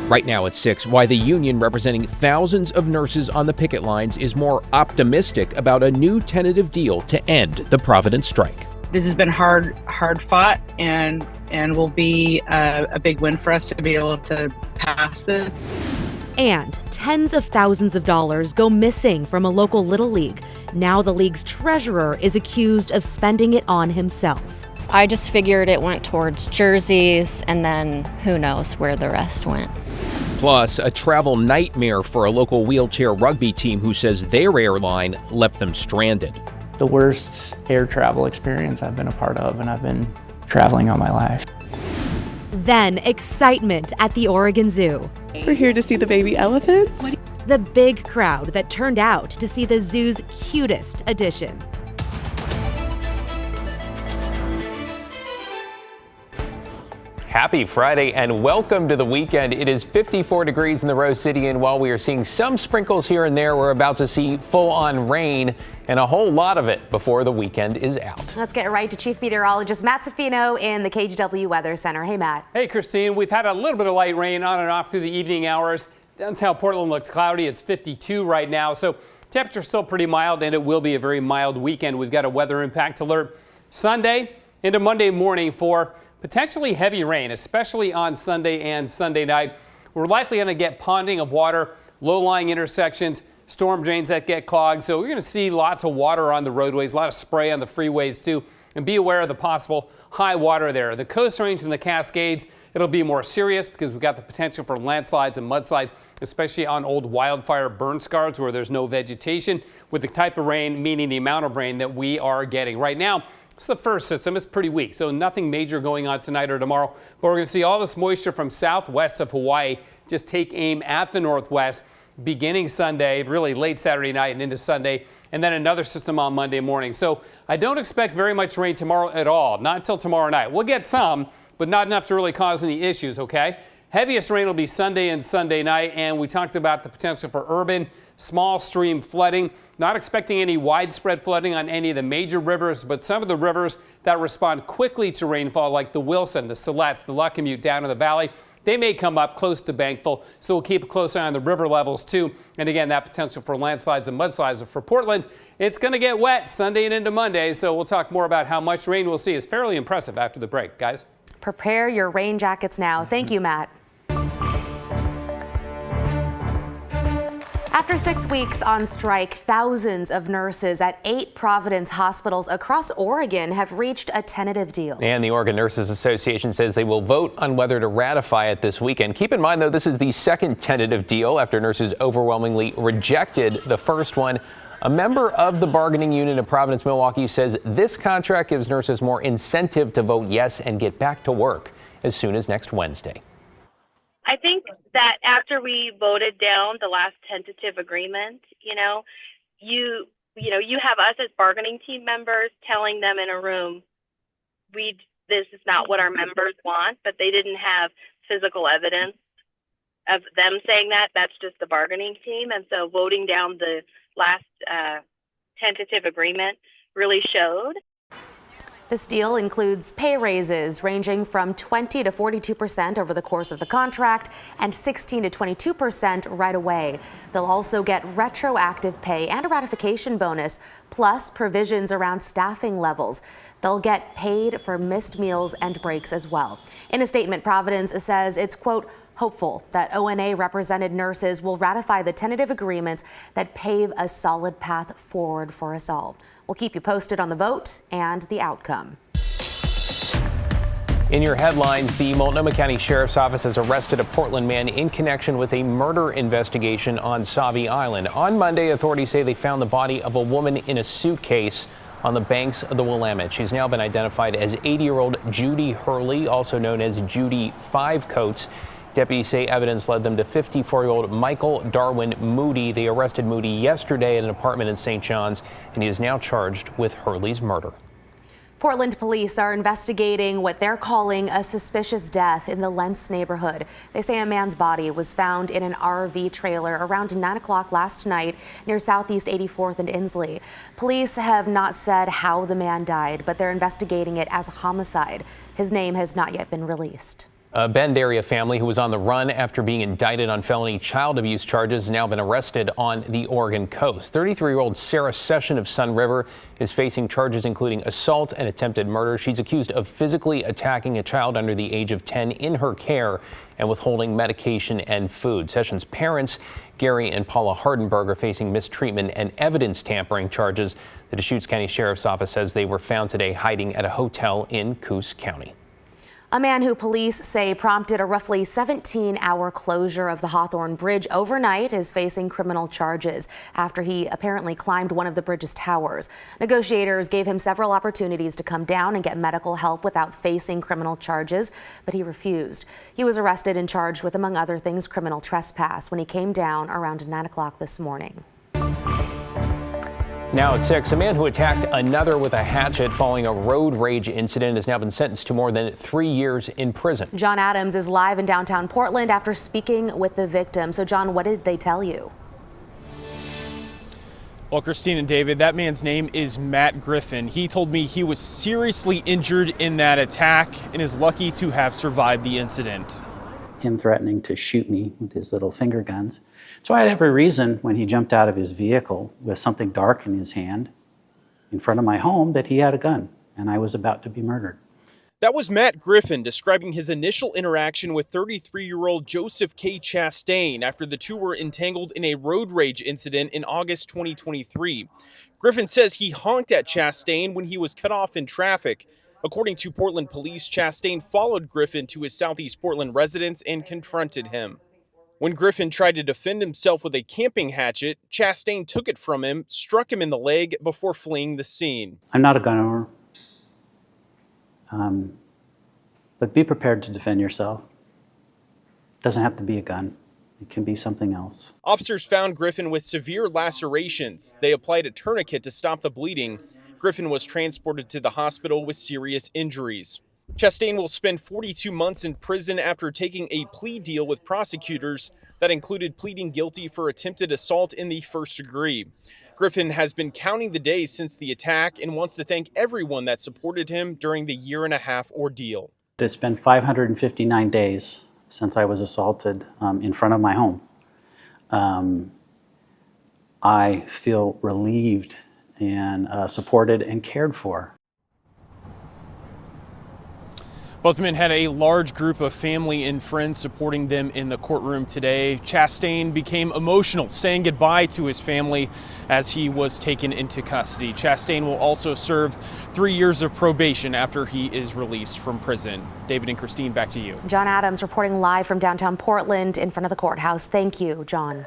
Right now at 6, why the union representing thousands of nurses on the picket lines is more optimistic about a new tentative deal to end the Providence strike. This has been hard fought and will be a big win for us to be able to pass this. And tens of thousands of dollars go missing from a local Little League. Now the league's treasurer is accused of spending it on himself. I just figured it went towards jerseys, and then who knows where the rest went. Plus, a travel nightmare for a local wheelchair rugby team who says their airline left them stranded. The worst air travel experience I've been a part of, and I've been traveling all my life. Then excitement at the Oregon Zoo. We're here to see the baby elephants. The big crowd that turned out to see the zoo's cutest addition. Happy Friday and welcome to the weekend. It is 54 degrees in the Rose City, and while we are seeing some sprinkles here and there, we're about to see full-on rain and a whole lot of it before the weekend is out. Let's get right to Chief Meteorologist Matt Safino in the KGW Weather Center. Hey, Matt. Hey, Christine. We've had a little bit of light rain on and off through the evening hours. Downtown Portland looks cloudy. It's 52 right now, so temperature's still pretty mild, and it will be a very mild weekend. We've got a weather impact alert Sunday into Monday morning for potentially heavy rain, especially on Sunday and Sunday night. We're likely going to get ponding of water, low-lying intersections, storm drains that get clogged. So we're going to see lots of water on the roadways, a lot of spray on the freeways too. And be aware of the possible high water there. The Coast Range and the Cascades, it'll be more serious because we've got the potential for landslides and mudslides, especially on old wildfire burn scars where there's no vegetation, with the type of rain, meaning the amount of rain that we are getting. Right now, it's the first system. It's pretty weak, so nothing major going on tonight or tomorrow. But we're going to see all this moisture from southwest of Hawaii just take aim at the northwest beginning Sunday, really late Saturday night and into Sunday, and then another system on Monday morning. So I don't expect very much rain tomorrow at all, not until tomorrow night. We'll get some, but not enough to really cause any issues, okay? Heaviest rain will be Sunday and Sunday night, and we talked about the potential for urban small stream flooding. Not expecting any widespread flooding on any of the major rivers, but some of the rivers that respond quickly to rainfall, like the Wilson, the Siletz, the Luckamute down in the valley, they may come up close to Bankful, so we'll keep a close eye on the river levels too. And again, that potential for landslides and mudslides. For Portland, it's going to get wet Sunday and into Monday, so we'll talk more about how much rain we'll see. It's fairly impressive after the break, guys. Prepare your rain jackets now. Thank you, Matt. After 6 weeks on strike, thousands of nurses at 8 Providence hospitals across Oregon have reached a tentative deal. And the Oregon Nurses Association says they will vote on whether to ratify it this weekend. Keep in mind, though, this is the second tentative deal after nurses overwhelmingly rejected the first one. A member of the bargaining unit of Providence Milwaukee says this contract gives nurses more incentive to vote yes and get back to work as soon as next Wednesday. I think that after we voted down the last tentative agreement, you have us as bargaining team members telling them in a room, this is not what our members want, but they didn't have physical evidence of them saying that. That's just the bargaining team. And so voting down the last tentative agreement really showed. This deal includes pay raises ranging from 20 to 42% over the course of the contract and 16 to 22% right away. They'll also get retroactive pay and a ratification bonus, plus provisions around staffing levels. They'll get paid for missed meals and breaks as well. In a statement, Providence says it's, quote, hopeful that ONA represented nurses will ratify the tentative agreements that pave a solid path forward for us all. We'll keep you posted on the vote and the outcome. In your headlines, the Multnomah County Sheriff's Office has arrested a Portland man in connection with a murder investigation on Sauvie Island. On Monday, authorities say they found the body of a woman in a suitcase on the banks of the Willamette. She's now been identified as 80-year-old Judy Hurley, also known as Judy Five Coats. Deputies say evidence led them to 54-year-old Michael Darwin Moody. They arrested Moody yesterday at an apartment in St. John's, and he is now charged with Hurley's murder. Portland police are investigating what they're calling a suspicious death in the Lentz neighborhood. They say a man's body was found in an RV trailer around 9 o'clock last night near Southeast 84th and Inslee. Police have not said how the man died, but they're investigating it as a homicide. His name has not yet been released. A Bend area family who was on the run after being indicted on felony child abuse charges has now been arrested on the Oregon coast. 33-year-old Sarah Session of Sun River is facing charges including assault and attempted murder. She's accused of physically attacking a child under the age of 10 in her care and withholding medication and food. Sessions' parents, Gary and Paula Hardenberg, are facing mistreatment and evidence tampering charges. The Deschutes County Sheriff's Office says they were found today hiding at a hotel in Coos County. A man who police say prompted a roughly 17-hour closure of the Hawthorne Bridge overnight is facing criminal charges after he apparently climbed one of the bridge's towers. Negotiators gave him several opportunities to come down and get medical help without facing criminal charges, but he refused. He was arrested and charged with, among other things, criminal trespass when he came down around 9 o'clock this morning. Now at 6, a man who attacked another with a hatchet following a road rage incident has now been sentenced to more than 3 years in prison. John Adams is live in downtown Portland after speaking with the victim. So, John, what did they tell you? Well, Christine and David, that man's name is Matt Griffin. He told me he was seriously injured in that attack and is lucky to have survived the incident. Him threatening to shoot me with his little finger guns. So I had every reason when he jumped out of his vehicle with something dark in his hand in front of my home that he had a gun and I was about to be murdered. That was Matt Griffin describing his initial interaction with 33-year-old Joseph K. Chastain after the two were entangled in a road rage incident in August 2023. Griffin says he honked at Chastain when he was cut off in traffic. According to Portland police, Chastain followed Griffin to his Southeast Portland residence and confronted him. When Griffin tried to defend himself with a camping hatchet, Chastain took it from him, struck him in the leg before fleeing the scene. I'm not a gun owner, but be prepared to defend yourself. It doesn't have to be a gun. It can be something else. Officers found Griffin with severe lacerations. They applied a tourniquet to stop the bleeding. Griffin was transported to the hospital with serious injuries. Chastain will spend 42 months in prison after taking a plea deal with prosecutors that included pleading guilty for attempted assault in the first degree. Griffin has been counting the days since the attack and wants to thank everyone that supported him during the year-and-a-half ordeal. It's been 559 days since I was assaulted in front of my home. I feel relieved and supported and cared for. Both men had a large group of family and friends supporting them in the courtroom today. Chastain became emotional, saying goodbye to his family as he was taken into custody. Chastain will also serve 3 years of probation after he is released from prison. David and Christine, back to you. John Adams reporting live from downtown Portland in front of the courthouse. Thank you, John.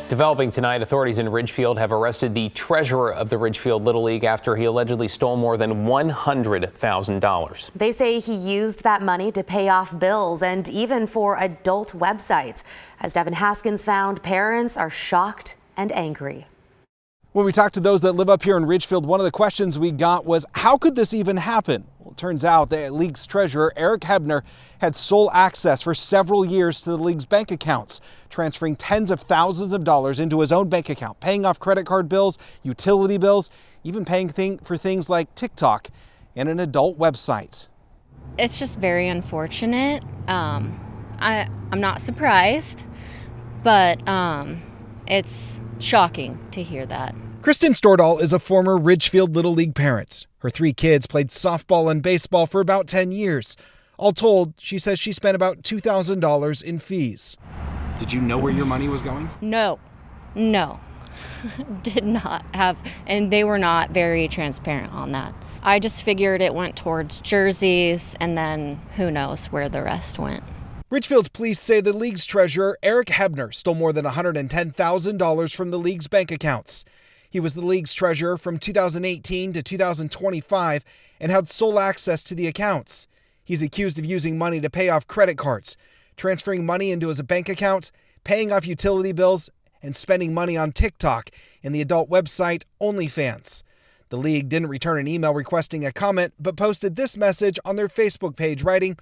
Developing tonight, authorities in Ridgefield have arrested the treasurer of the Ridgefield Little League after he allegedly stole more than $100,000. They say he used that money to pay off bills and even for adult websites. As Devin Haskins found, parents are shocked and angry. When we talked to those that live up here in Ridgefield, one of the questions we got was, how could this even happen? Well, it turns out the league's treasurer, Eric Hebner, had sole access for several years to the league's bank accounts, transferring tens of thousands of dollars into his own bank account, paying off credit card bills, utility bills, even paying for things like TikTok and an adult website. It's just very unfortunate. I'm not surprised, but it's shocking to hear that. Kristen Stordahl is a former Ridgefield Little League parent. Her 3 kids played softball and baseball for about 10 years. All told, she says she spent about $2,000 in fees. Did you know where your money was going? No. Did not have, and they were not very transparent on that. I just figured it went towards jerseys, and then who knows where the rest went. Ridgefield's police say the league's treasurer, Eric Hebner, stole more than $110,000 from the league's bank accounts. He was the league's treasurer from 2018 to 2025 and had sole access to the accounts. He's accused of using money to pay off credit cards, transferring money into his bank account, paying off utility bills, and spending money on TikTok and the adult website OnlyFans. The league didn't return an email requesting a comment, but posted this message on their Facebook page, writing,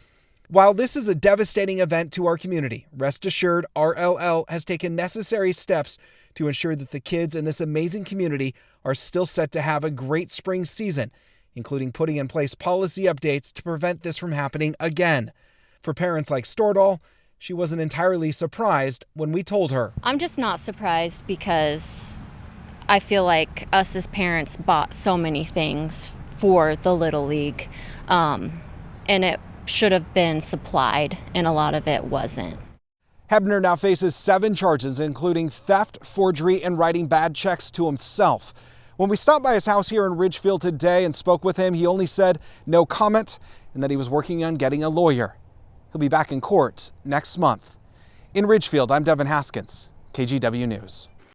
"While this is a devastating event to our community, rest assured RLL has taken necessary steps to ensure that the kids in this amazing community are still set to have a great spring season, including putting in place policy updates to prevent this from happening again. For parents like Stordahl, she wasn't entirely surprised when we told her. I'm just not surprised because I feel like us as parents bought so many things for the Little League, and it should have been supplied, and a lot of it wasn't. Hebner now faces 7 charges, including theft, forgery, and writing bad checks to himself. When we stopped by his house here in Ridgefield today and spoke with him, he only said no comment and that he was working on getting a lawyer. He'll be back in court next month. In Ridgefield, I'm Devin Haskins, KGW News.